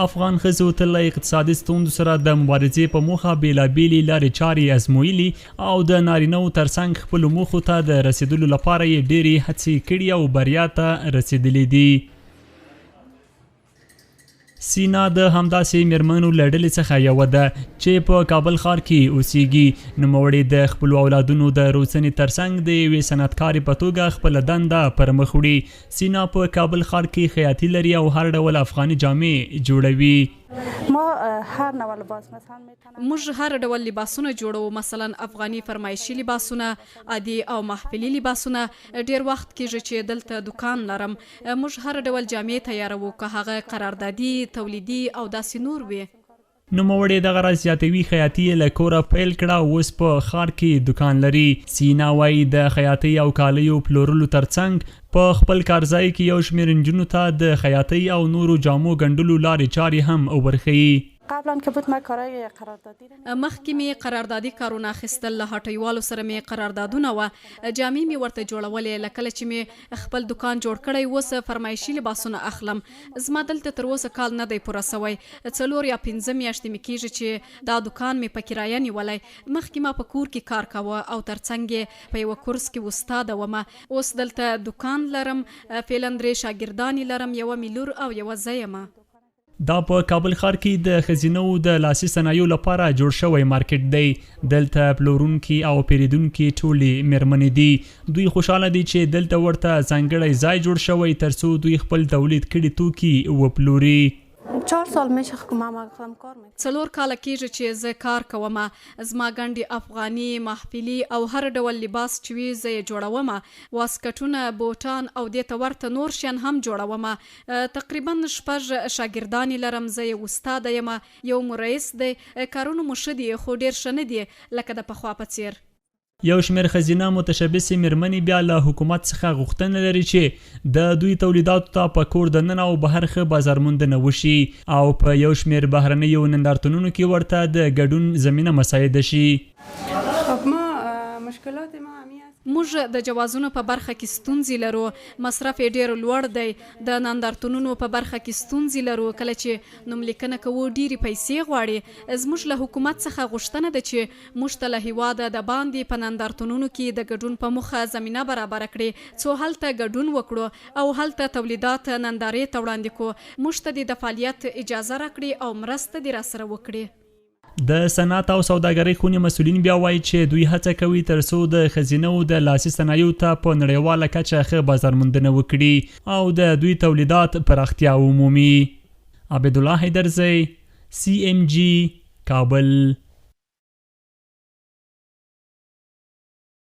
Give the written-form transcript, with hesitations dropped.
افغان ښځو تل له اقتصادي ستونزو سره د مبارزې په موخه بېلابېلې لارې چارې ازمویلي او د نارینه‌وو ترڅنګ خپلو موخو ته د رسیدلو لپاره یې ډېرې هڅې کړي او بریا ته رسیدلي دي. سینا د همداسې میرمنو له ډلې څخه یوه ده چې په کابل ښار کې اوسیږي. نوموړې د خپلو اولادونو د روزنې ترڅنګ د یوې صنعتکارې په توګه خپله دنده پر مخ وړي. سینا په کابل ښار کې خیاطي لري او هر ډول افغاني جامې جوړوي. موږ هر ډول لباسونه جوړو، مثلا افغاني فرمایشي لباسونه، عادي او محفلي لباسونه. ډیر وخت کېږي چې دلته دکان لرم. موږ هر ډول جامې تیاروو، که هغه قراردادي، تولیدي او داسې نور وي. نوموړې دغه راز زیاتوي خیاطي یې له کوره پیل کړه او اوس په ښار کې دکان لري. سینا وایي د خیاطۍ او کالیو پلورلو ترڅنګ په خپل کارځای کې یو شمېر نجونو ته د خیاطۍ او نورو جامو ګنډلو لارې چارې هم ورښیي. مخکې مې قراردادي کارونه اخیستل، له هټیوالو سره مې قراردادونه وه، جامې مې ورته جوړولې. له کله چې مې خپل دکان جوړ کړی اوس فرمایشي لباسونه اخلم. زما دلته تر اوسه کال نه دی پوره سوی، 4 یا 5 میاشتې مې کېږي چې دا دکان مې په کرایه نیولی. مخکې ما په کور کې کار کاوه او ترڅنګ یې په یوه کورس کې استاده ومه. اوس دلته دکان لرم، فعلا 3 شاګردانې لرم، یوه مې لور او یوه زه یمه. دا په کابل ښار کې د ښځینه‌و د لاسي صنایعو لپاره جوړ شوی مارکیټ دی. دلته پلورونکي او پیرودونکي ټولې میرمنې دي. دوی خوشحاله دي چې دلته ورته ځانګړی ځای جوړ شوی ترڅو دوی خپل تولید کړي توکي وپلوري. 4 سال میشه که ما کار میکنم. 4 کاله کېږي چې زه کار کوم. زما ګنډې افغاني، محفلي او هر ډول لباس چې وي زه یې جوړوم. واسکټونه، بوټان او دې ته ورته نور شیان هم جوړوم. تقریبا 6 شاګردانې لرم، زه یې استاده یم. یو مو رئیس دی. کارونه مو ښه دي خو ډېر ښه نه دي لکه د پخوا په څیر. یو شمېر ښځینه متشبثې میرمنې بیا له حکومت څخه غوښتنه لري چې د دوی تولیداتو ته په کور دننه او بهر ښه بازارموندنه وشي او په یو شمېر بهرنیو نندارتونونو کې ورته د ګډون زمینه مساعده شي. موږ د جوازونو په برخه کې ستونزې لرو، مصرف یې ډېر لوړ دی. د نندارتونونو په برخه کې ستونزې لرو، کله چې نوملیکنه کوو ډېرې پیسې غواړي. زموږ له حکومت څخه غوښتنه ده چې موږ ته له هېواده د باندې په نندارتونونو کې د ګډون په موخه زمینه برابره کړي څو هلته ګډون وکړو او هلته تولیدات نندارې ته وړاندې کړو. موږ ته د فعالیت اجازه راکړي او مرسته دې راسره وکړي. د صنعت او سوداګرۍ خونې مسؤلین بیا وایي چې دوی هڅه کوي ترڅو د ښځینه‌وو د لاسي صنایعو ته په نړیواله کچه ښه بازارموندنه وکړي او د دوی تولیدات پراختیا ومومي. عبدالله حیدرزی، CMG، کابل.